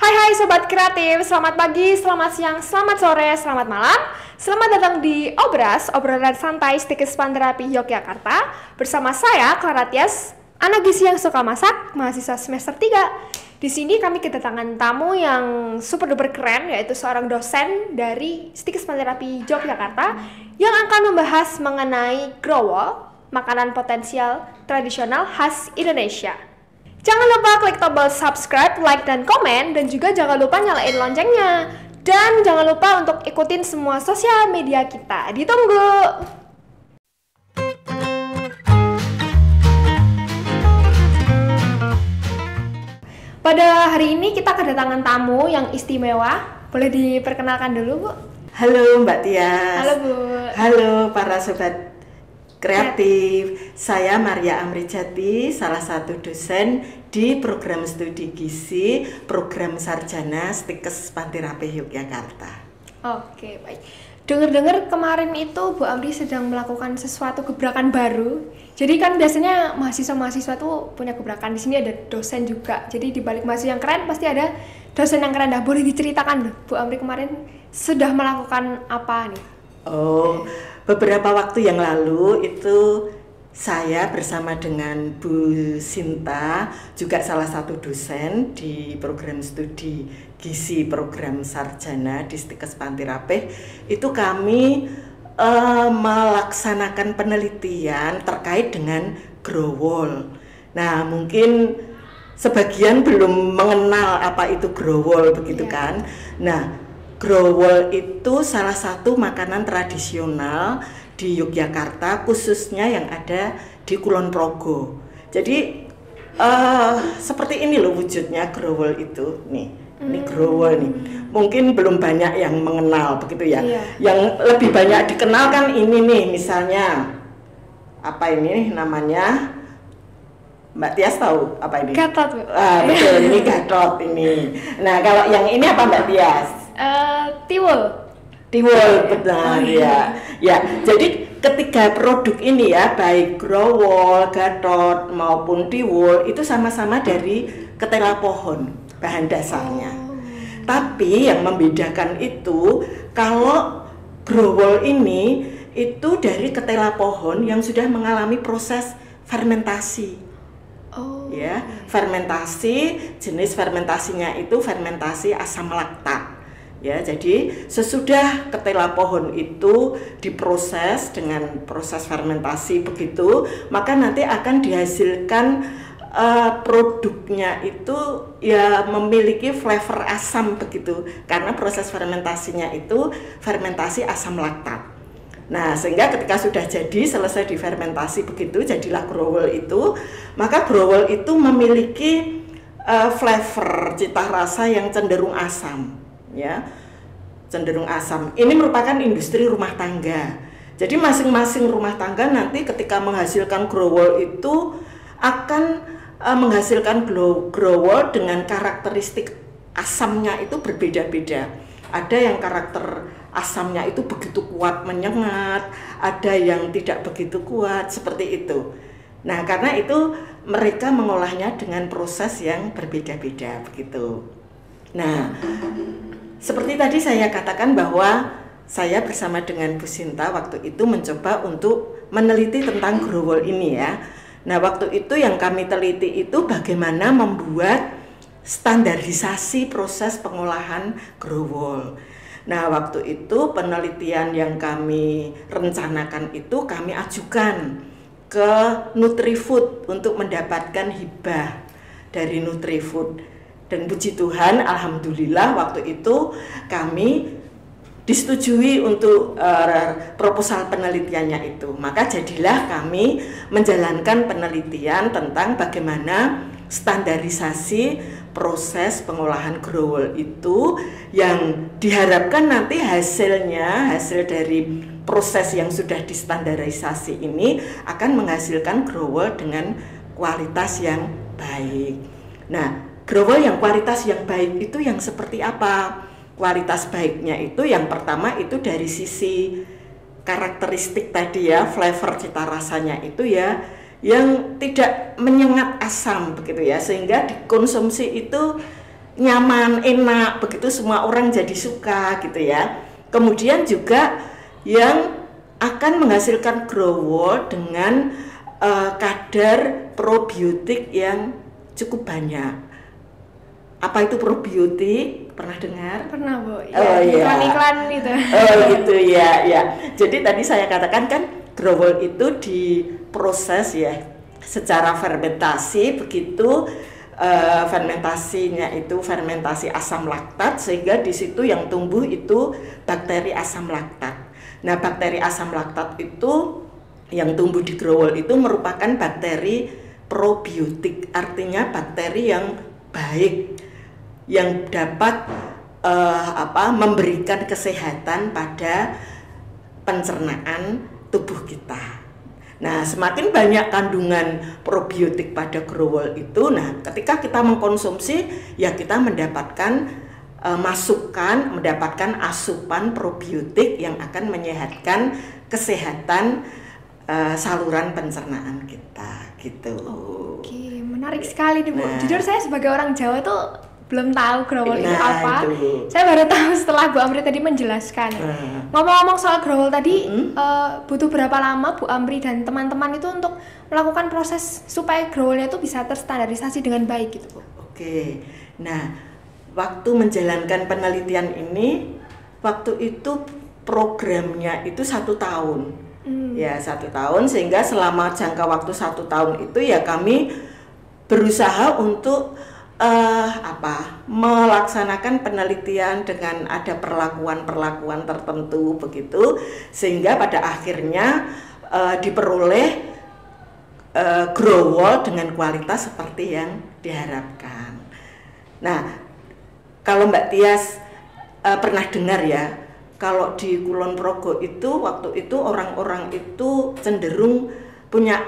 Hai Sobat Kreatif, selamat pagi, selamat siang, selamat sore, selamat malam. Selamat datang di Obras, obrolan santai Stikes Panderapi Yogyakarta. Bersama saya, Clara Tias, anak gizi yang suka masak, mahasiswa semester 3. Di sini kami kedatangan tamu yang super duper keren, yaitu seorang dosen dari Stikes Panderapi Yogyakarta yang akan membahas mengenai growol, makanan potensial tradisional khas Indonesia. Jangan lupa klik tombol subscribe, like, dan komen, dan juga jangan lupa nyalain loncengnya. Dan jangan lupa untuk ikutin semua sosial media kita. Ditunggu! Pada hari ini kita kedatangan tamu yang istimewa. Boleh diperkenalkan dulu, Bu? Halo Mbak Tias. Halo, Bu. Halo para sobat kreatif. Saya Maria Amrijati, salah satu dosen di program studi gizi, program sarjana Stikes Panderapi Yogyakarta. Oke, baik. Dengar-dengar kemarin itu Bu Amri sedang melakukan sesuatu gebrakan baru. Jadi kan biasanya mahasiswa-mahasiswa tuh punya gebrakan. Di sini ada dosen juga. Jadi di balik mahasiswa yang keren pasti ada dosen yang keren. Nah, boleh diceritakan Bu Amri kemarin sudah melakukan apa nih? Oh, beberapa waktu yang lalu itu saya bersama dengan Bu Sinta, juga salah satu dosen di program studi gizi program sarjana di Stikes Panderapi, itu kami melaksanakan penelitian terkait dengan growol. Nah, mungkin sebagian belum mengenal apa itu growol, begitu kan? Nah, growol itu salah satu makanan tradisional di Yogyakarta, khususnya yang ada di Kulon Progo. Jadi seperti ini loh wujudnya growol itu. Ini growol nih. Mungkin belum banyak yang mengenal, begitu ya. Iya. Yang lebih banyak dikenal kan ini nih, misalnya apa ini namanya? Mbak Tias tahu apa ini? Gatot, Bu. Betul, ini gatot ini. Nah, kalau yang ini apa Mbak Tias? Tiwul. Tiwul, benar ya. Ya, jadi ketiga produk ini ya, baik growol, gatot maupun tiwul itu sama-sama dari ketela pohon bahan dasarnya. Tapi yang membedakan itu kalau growol ini itu dari ketela pohon yang sudah mengalami proses fermentasi. Ya, fermentasi, jenis fermentasinya itu fermentasi asam laktat. Ya, jadi sesudah ketela pohon itu diproses dengan proses fermentasi begitu, maka nanti akan dihasilkan produknya itu ya memiliki flavor asam begitu, karena proses fermentasinya itu fermentasi asam laktat. Nah, sehingga ketika sudah jadi, selesai difermentasi begitu, jadilah growol itu, maka growol itu memiliki flavor, cita rasa yang cenderung asam. Ya, cenderung asam. Ini merupakan industri rumah tangga. Jadi masing-masing rumah tangga nanti ketika menghasilkan growol itu akan menghasilkan growol dengan karakteristik asamnya itu berbeda-beda. Ada yang karakter asamnya itu begitu kuat menyengat, ada yang tidak begitu kuat, seperti itu. Nah, karena itu mereka mengolahnya dengan proses yang berbeda-beda begitu. Nah, seperti tadi saya katakan bahwa saya bersama dengan Bu Sinta waktu itu mencoba untuk meneliti tentang growol ini ya. Nah, waktu itu yang kami teliti itu bagaimana membuat standarisasi proses pengolahan growol. Nah, waktu itu penelitian yang kami rencanakan itu kami ajukan ke Nutrifood untuk mendapatkan hibah dari Nutrifood. Dan puji Tuhan, alhamdulillah waktu itu kami disetujui untuk proposal penelitiannya itu. Maka jadilah kami menjalankan penelitian tentang bagaimana standarisasi proses pengolahan growol itu yang diharapkan nanti hasil dari proses yang sudah distandarisasi ini akan menghasilkan growol dengan kualitas yang baik. Nah, growol yang kualitas yang baik itu yang seperti apa? Kualitas baiknya itu yang pertama itu dari sisi karakteristik tadi ya, flavor cita rasanya itu ya yang tidak menyengat asam begitu ya, sehingga dikonsumsi itu nyaman, enak, begitu semua orang jadi suka gitu ya. Kemudian juga yang akan menghasilkan growol dengan kadar probiotik yang cukup banyak. Apa itu probiotik? Pernah dengar? Pernah, Bu. Ya, Oh iya. Iklan-iklan itu. Oh gitu ya, ya. Jadi tadi saya katakan kan growol itu diproses ya secara fermentasi, begitu fermentasinya itu fermentasi asam laktat, sehingga di situ yang tumbuh itu bakteri asam laktat. Nah, bakteri asam laktat itu yang tumbuh di growol itu merupakan bakteri probiotik, artinya bakteri yang baik yang dapat memberikan kesehatan pada pencernaan tubuh kita. Nah, semakin banyak kandungan probiotik pada growol itu, nah ketika kita mengkonsumsi ya kita mendapatkan mendapatkan asupan probiotik yang akan menyehatkan kesehatan saluran pencernaan kita gitu. Oke, menarik sekali nih, Bu. Jujur saya sebagai orang Jawa tuh belum tahu growol itu apa. Saya baru tahu setelah Bu Amri tadi menjelaskan. Ngomong-ngomong soal growol tadi, butuh berapa lama Bu Amri dan teman-teman itu untuk melakukan proses supaya growolnya itu bisa terstandarisasi dengan baik gitu, Bu? Oke, nah waktu menjalankan penelitian ini, waktu itu programnya itu 1 tahun. Ya 1 tahun, sehingga selama jangka waktu 1 tahun itu ya kami berusaha untuk melaksanakan penelitian dengan ada perlakuan-perlakuan tertentu begitu, sehingga pada akhirnya diperoleh growol dengan kualitas seperti yang diharapkan. Nah, kalau Mbak Tias pernah dengar ya, kalau di Kulon Progo itu waktu itu orang-orang itu cenderung punya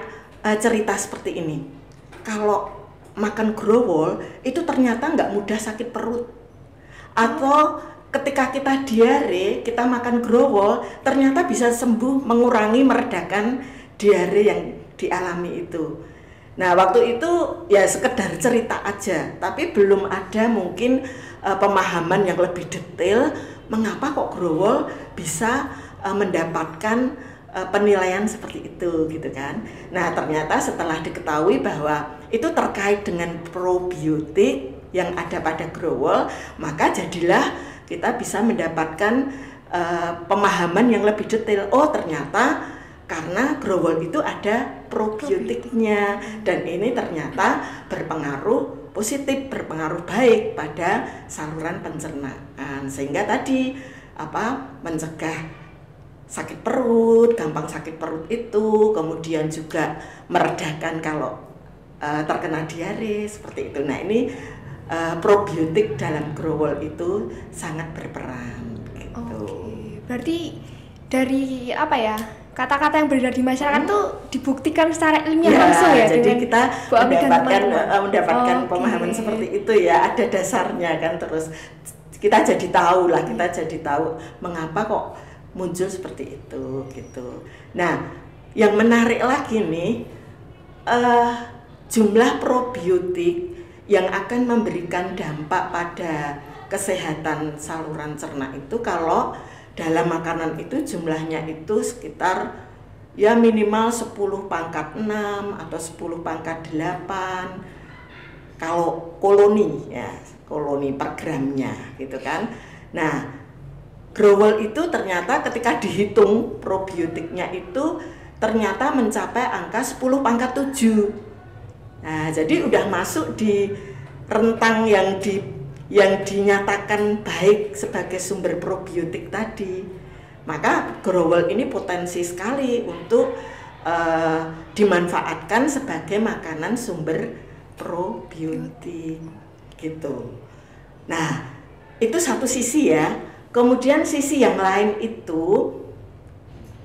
cerita seperti ini. Kalau makan growol itu ternyata nggak mudah sakit perut, atau ketika kita diare kita makan growol ternyata bisa sembuh, mengurangi, meredakan diare yang dialami itu. Nah, waktu itu ya sekedar cerita aja, tapi belum ada mungkin pemahaman yang lebih detail mengapa kok growol bisa mendapatkan penilaian seperti itu gitu kan. Nah, ternyata setelah diketahui bahwa itu terkait dengan probiotik yang ada pada growol, maka jadilah kita bisa mendapatkan pemahaman yang lebih detail. Oh, ternyata karena growol itu ada probiotiknya, dan ini ternyata berpengaruh positif, berpengaruh baik pada saluran pencernaan, sehingga tadi mencegah sakit perut, gampang sakit perut itu, kemudian juga meredakan kalau terkena diare seperti itu. Nah, ini probiotik dalam growol itu sangat berperan gitu. Oke. Berarti dari kata-kata yang beredar di masyarakat tuh dibuktikan secara ilmiah langsung ya. Jadi kita mendapatkan pemahaman Oke. seperti itu ya, ada dasarnya kan, terus kita jadi tahu lah, kita jadi tahu mengapa kok muncul seperti itu gitu. Nah, yang menarik lagi nih, jumlah probiotik yang akan memberikan dampak pada kesehatan saluran cerna itu kalau dalam makanan itu jumlahnya itu sekitar ya minimal 10 pangkat 6 atau 10 pangkat 8 kalau koloni per gramnya gitu kan. Nah, growol itu ternyata ketika dihitung probiotiknya itu ternyata mencapai angka 10 pangkat 7. Nah, jadi udah masuk di rentang yang dinyatakan baik sebagai sumber probiotik tadi. Maka growol ini potensi sekali untuk dimanfaatkan sebagai makanan sumber probiotik gitu. Nah, itu satu sisi ya. Kemudian sisi yang lain itu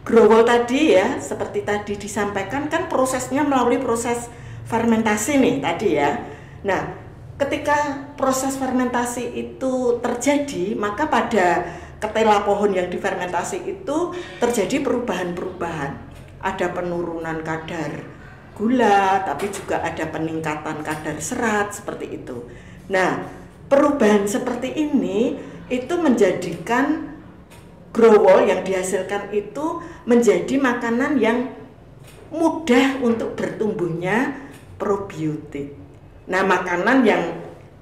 growol tadi ya, seperti tadi disampaikan kan prosesnya melalui proses fermentasi nih tadi ya. Nah, ketika proses fermentasi itu terjadi, maka pada ketela pohon yang difermentasi itu terjadi perubahan-perubahan. Ada penurunan kadar gula, tapi juga ada peningkatan kadar serat seperti itu. Nah, perubahan seperti ini itu menjadikan growol yang dihasilkan itu menjadi makanan yang mudah untuk bertumbuhnya probiotik. Nah, makanan yang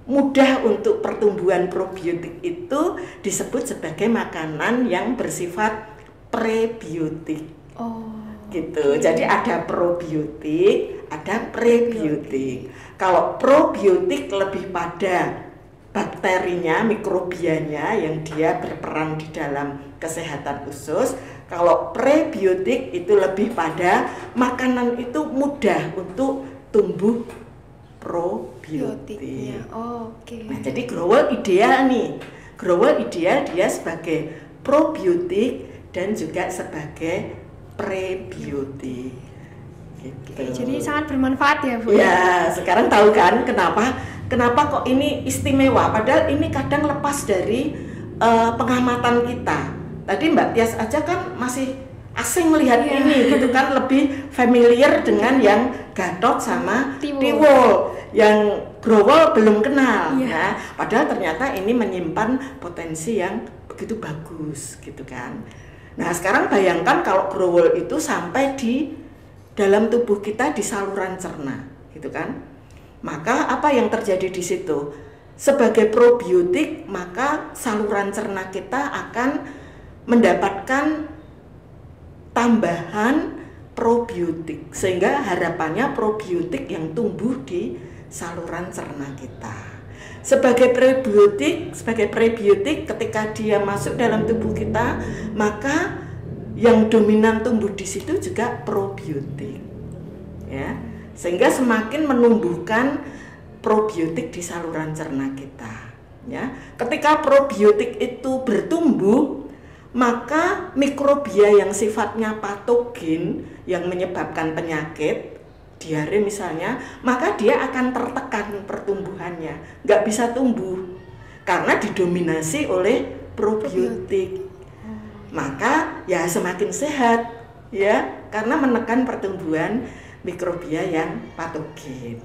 mudah untuk pertumbuhan probiotik itu disebut sebagai makanan yang bersifat prebiotik. Gitu. Jadi ada probiotik, ada prebiotik. Kalau probiotik lebih pada bakterinya, mikrobianya yang dia berperan di dalam kesehatan usus. Kalau prebiotik itu lebih pada makanan itu mudah untuk tumbuh probiotik. Nah, jadi growol ideal nih. Growol ideal dia sebagai probiotik dan juga sebagai prebiotik. Gitu. Jadi sangat bermanfaat ya, Bu. Ya, sekarang tahu kan kenapa kok ini istimewa, padahal ini kadang lepas dari pengamatan kita. Tadi Mbak Tias aja kan masih asing melihat ini gitu kan, lebih familiar dengan yang Gatot sama Tiwul, yang growol belum kenal. Nah, padahal ternyata ini menyimpan potensi yang begitu bagus gitu kan. Nah, sekarang bayangkan kalau growol itu sampai di dalam tubuh kita di saluran cerna gitu kan. Maka apa yang terjadi di situ? Sebagai probiotik, maka saluran cerna kita akan mendapatkan tambahan probiotik, sehingga harapannya probiotik yang tumbuh di saluran cerna kita. Sebagai prebiotik ketika dia masuk dalam tubuh kita, maka yang dominan tumbuh di situ juga probiotik. Ya, sehingga semakin menumbuhkan probiotik di saluran cerna kita. Ya, ketika probiotik itu bertumbuh, maka mikrobia yang sifatnya patogen yang menyebabkan penyakit, diare misalnya, maka dia akan tertekan pertumbuhannya, nggak bisa tumbuh karena didominasi oleh probiotik. Maka ya semakin sehat ya, karena menekan pertumbuhan mikrobia yang patogen.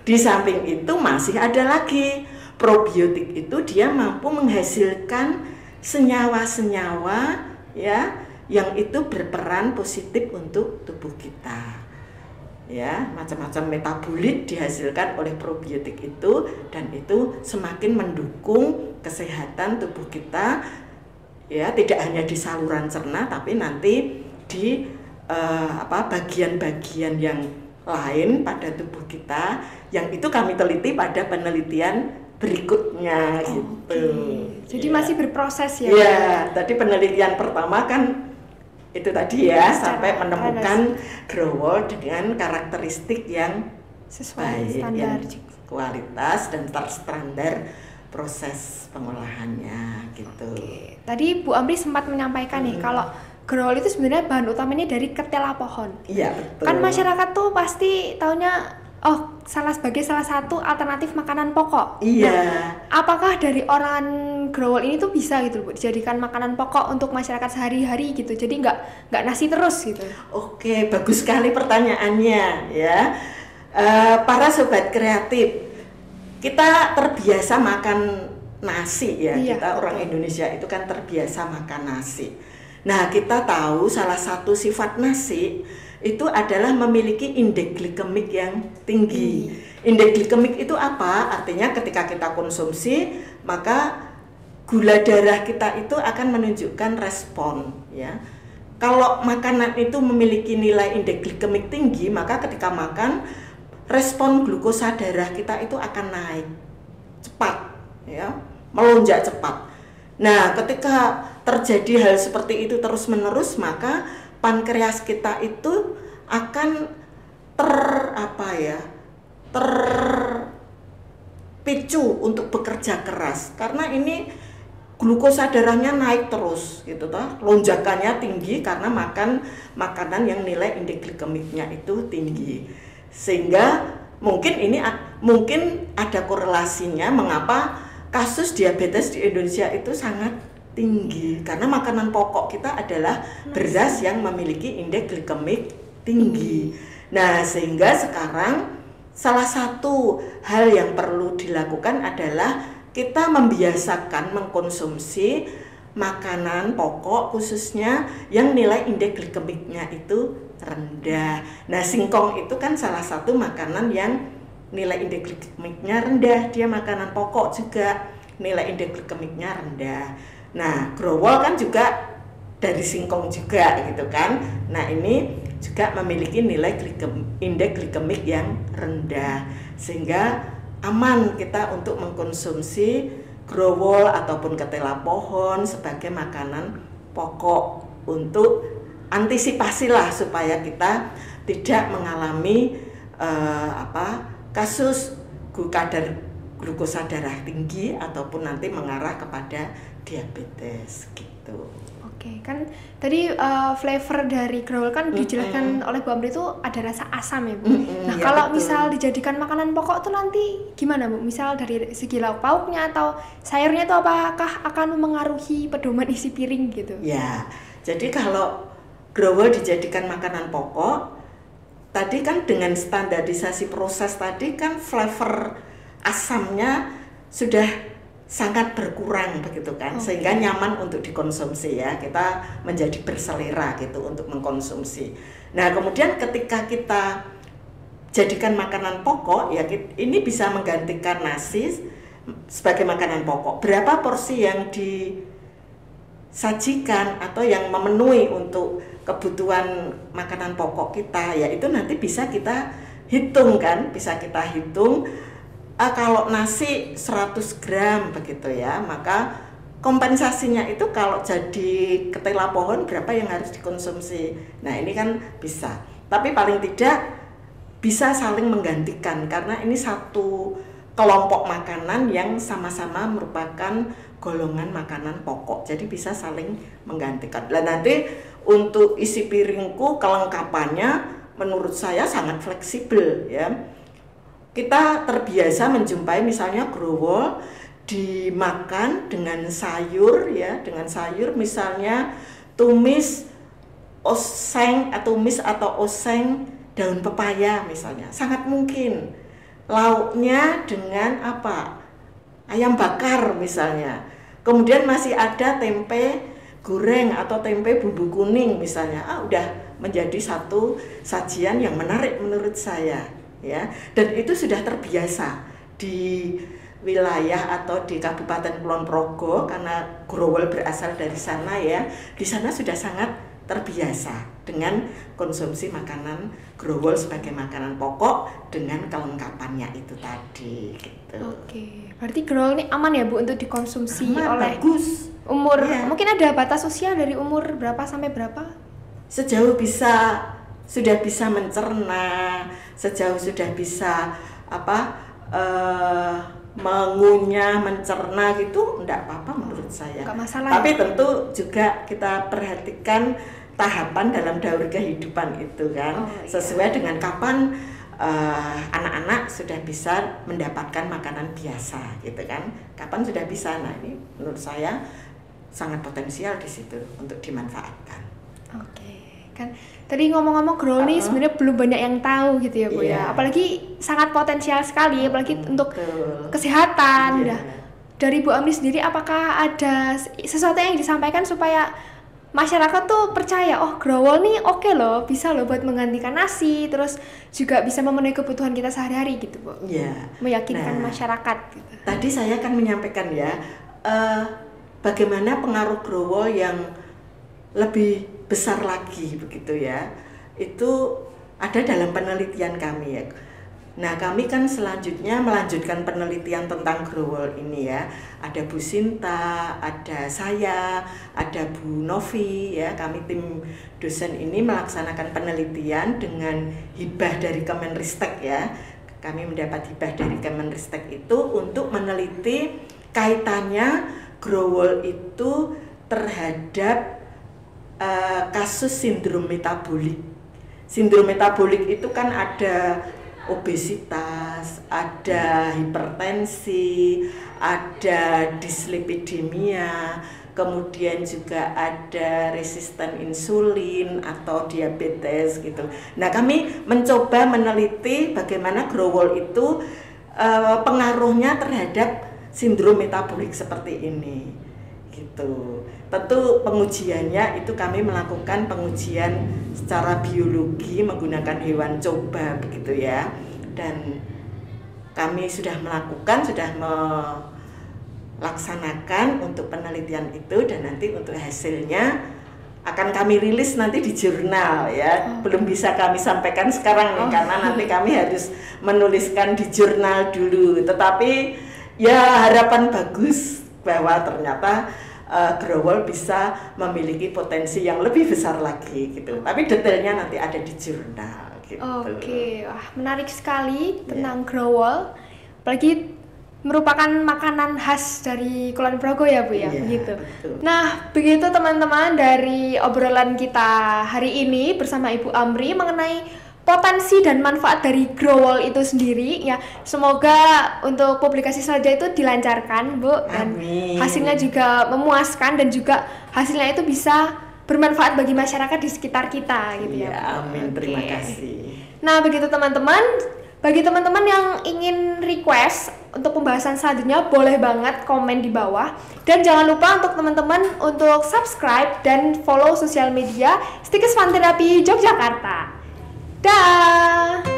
Di samping itu masih ada lagi probiotik, itu dia mampu menghasilkan senyawa-senyawa ya yang itu berperan positif untuk tubuh kita. Ya, macam-macam metabolit dihasilkan oleh probiotik itu, dan itu semakin mendukung kesehatan tubuh kita. Ya, tidak hanya di saluran cerna tapi nanti di bagian-bagian yang lain pada tubuh kita, yang itu kami teliti pada penelitian berikutnya gitu. Jadi masih berproses ya? Iya, tadi penelitian pertama kan itu tadi ya, sampai menemukan growol dengan karakteristik yang sesuai baik, standar, yang kualitas dan terstandar proses pengolahannya gitu. Tadi Bu Amri sempat menyampaikan nih kalau growol itu sebenarnya bahan utamanya dari ketela pohon. Iya, betul. Kan masyarakat tuh pasti taunya sebagai salah satu alternatif makanan pokok. Iya. Nah, apakah dari olahan growol ini tuh bisa gitu Bu dijadikan makanan pokok untuk masyarakat sehari-hari gitu? Jadi nggak nasi terus gitu. Oke, bagus sekali pertanyaannya ya. Para sobat kreatif, kita terbiasa makan nasi ya. Iya. Kita orang Indonesia itu kan terbiasa makan nasi. Nah, kita tahu salah satu sifat nasi itu adalah memiliki indeks glikemik yang tinggi. Indeks glikemik itu apa? Artinya ketika kita konsumsi, maka gula darah kita itu akan menunjukkan respon ya. Kalau makanan itu memiliki nilai indeks glikemik tinggi, maka ketika makan respon glukosa darah kita itu akan naik cepat ya, melonjak cepat. Nah, ketika terjadi hal seperti itu terus-menerus, maka pankreas kita itu akan terpicu untuk bekerja keras, karena ini glukosa darahnya naik terus gitu toh, lonjakannya tinggi karena makan makanan yang nilai indeks glikemiknya itu tinggi. Sehingga mungkin ada korelasinya mengapa kasus diabetes di Indonesia itu sangat tinggi, karena makanan pokok kita adalah beras yang memiliki indeks glikemik tinggi. Nah, sehingga sekarang salah satu hal yang perlu dilakukan adalah kita membiasakan mengkonsumsi makanan pokok khususnya yang nilai indeks glikemiknya itu rendah. Nah, singkong itu kan salah satu makanan yang nilai indeks glikemiknya rendah, dia makanan pokok juga nilai indeks glikemiknya rendah. Nah, growol kan juga dari singkong juga gitu kan. Nah, ini juga memiliki nilai indeks glikemik yang rendah sehingga aman kita untuk mengkonsumsi growol ataupun ketela pohon sebagai makanan pokok untuk antisipasi lah supaya kita tidak mengalami kasus kadar glukosa darah tinggi ataupun nanti mengarah kepada diabetes gitu. Oke, kan tadi flavor dari growol kan dijelaskan oleh Bu Amri itu ada rasa asam ya Bu. Nah ya, kalau betul. Misal dijadikan makanan pokok tuh nanti gimana Bu? Misal dari segi lauk pauknya atau sayurnya itu apakah akan memengaruhi pedoman isi piring gitu? Ya, jadi kalau growol dijadikan makanan pokok, tadi kan dengan standarisasi proses tadi kan flavor asamnya sudah sangat berkurang begitu kan, sehingga nyaman untuk dikonsumsi ya, kita menjadi berselera gitu untuk mengkonsumsi. Nah kemudian ketika kita jadikan makanan pokok ya, ini bisa menggantikan nasi sebagai makanan pokok. Berapa porsi yang disajikan atau yang memenuhi untuk kebutuhan makanan pokok kita ya, itu nanti bisa kita hitung kan, bisa kita hitung. Kalau nasi 100 gram begitu ya, maka kompensasinya itu kalau jadi ketela pohon berapa yang harus dikonsumsi. Nah ini kan bisa, tapi paling tidak bisa saling menggantikan karena ini satu kelompok makanan yang sama-sama merupakan golongan makanan pokok, jadi bisa saling menggantikan. Dan nanti untuk isi piringku kelengkapannya menurut saya sangat fleksibel ya. Kita terbiasa menjumpai misalnya growol dimakan dengan sayur ya, dengan sayur misalnya tumis oseng atau oseng daun pepaya misalnya, sangat mungkin. Lauknya dengan apa? Ayam bakar misalnya. Kemudian masih ada tempe goreng atau tempe bumbu kuning misalnya. Udah menjadi satu sajian yang menarik menurut saya. Ya, dan itu sudah terbiasa di wilayah atau di Kabupaten Kulon Progo karena growol berasal dari sana ya. Di sana sudah sangat terbiasa dengan konsumsi makanan growol sebagai makanan pokok dengan kelengkapannya itu tadi gitu. Oke, berarti growol ini aman ya Bu untuk dikonsumsi oleh bagus. Umur ya. Mungkin ada batas usia dari umur berapa sampai berapa? Sejauh sudah bisa mencerna, sejauh sudah bisa mengunyah, mencerna gitu, enggak apa-apa menurut saya. Enggak masalah. Tapi ya? Tentu juga kita perhatikan tahapan dalam daur kehidupan itu kan, sesuai dengan kapan anak-anak sudah bisa mendapatkan makanan biasa gitu kan. Kapan sudah bisa? Nah, ini menurut saya sangat potensial di situ untuk dimanfaatkan. Kan tadi ngomong-ngomong growol nih sebenarnya belum banyak yang tahu gitu ya Bu ya, apalagi sangat potensial sekali apalagi untuk kesehatan. Dari Bu Amri sendiri apakah ada sesuatu yang disampaikan supaya masyarakat tuh percaya growol nih oke loh, bisa loh buat menggantikan nasi, terus juga bisa memenuhi kebutuhan kita sehari-hari gitu Bu. Meyakinkan masyarakat gitu. Tadi saya kan menyampaikan ya bagaimana pengaruh growol yang lebih besar lagi begitu ya, itu ada dalam penelitian kami ya. Nah kami kan selanjutnya melanjutkan penelitian tentang growol ini ya. Ada Bu Sinta, ada saya, ada Bu Novi ya. Kami tim dosen ini melaksanakan penelitian dengan hibah dari Kemenristek ya. Kami mendapat hibah dari Kemenristek itu untuk meneliti kaitannya growol itu terhadap kasus sindrom metabolik. Sindrom metabolik itu kan ada obesitas, ada hipertensi, ada dislipidemia, kemudian juga ada resisten insulin atau diabetes gitu. Nah, kami mencoba meneliti bagaimana growol itu pengaruhnya terhadap sindrom metabolik seperti ini gitu. Tentu pengujiannya itu kami melakukan pengujian secara biologi menggunakan hewan coba begitu ya, dan kami sudah melaksanakan untuk penelitian itu, dan nanti untuk hasilnya akan kami rilis nanti di jurnal ya. Belum bisa kami sampaikan sekarang nih karena nanti kami harus menuliskan di jurnal dulu. Tetapi ya harapan bagus bahwa ternyata growol bisa memiliki potensi yang lebih besar lagi gitu. Tapi detailnya nanti ada di jurnal gitu. Oke, wah menarik sekali tentang growol. Apalagi merupakan makanan khas dari Kulon Progo ya Bu ya, begitu. Betul. Nah, begitu teman-teman dari obrolan kita hari ini bersama Ibu Amri mengenai potensi dan manfaat dari growol itu sendiri ya. Semoga untuk publikasi selanjutnya itu dilancarkan Bu, dan hasilnya juga memuaskan dan juga hasilnya itu bisa bermanfaat bagi masyarakat di sekitar kita gitu ya. Amin, terima kasih. Nah, begitu teman-teman. Bagi teman-teman yang ingin request untuk pembahasan selanjutnya, boleh banget komen di bawah. Dan jangan lupa untuk teman-teman untuk subscribe dan follow sosial media Stikes Fun Therapy Yogyakarta. Dah.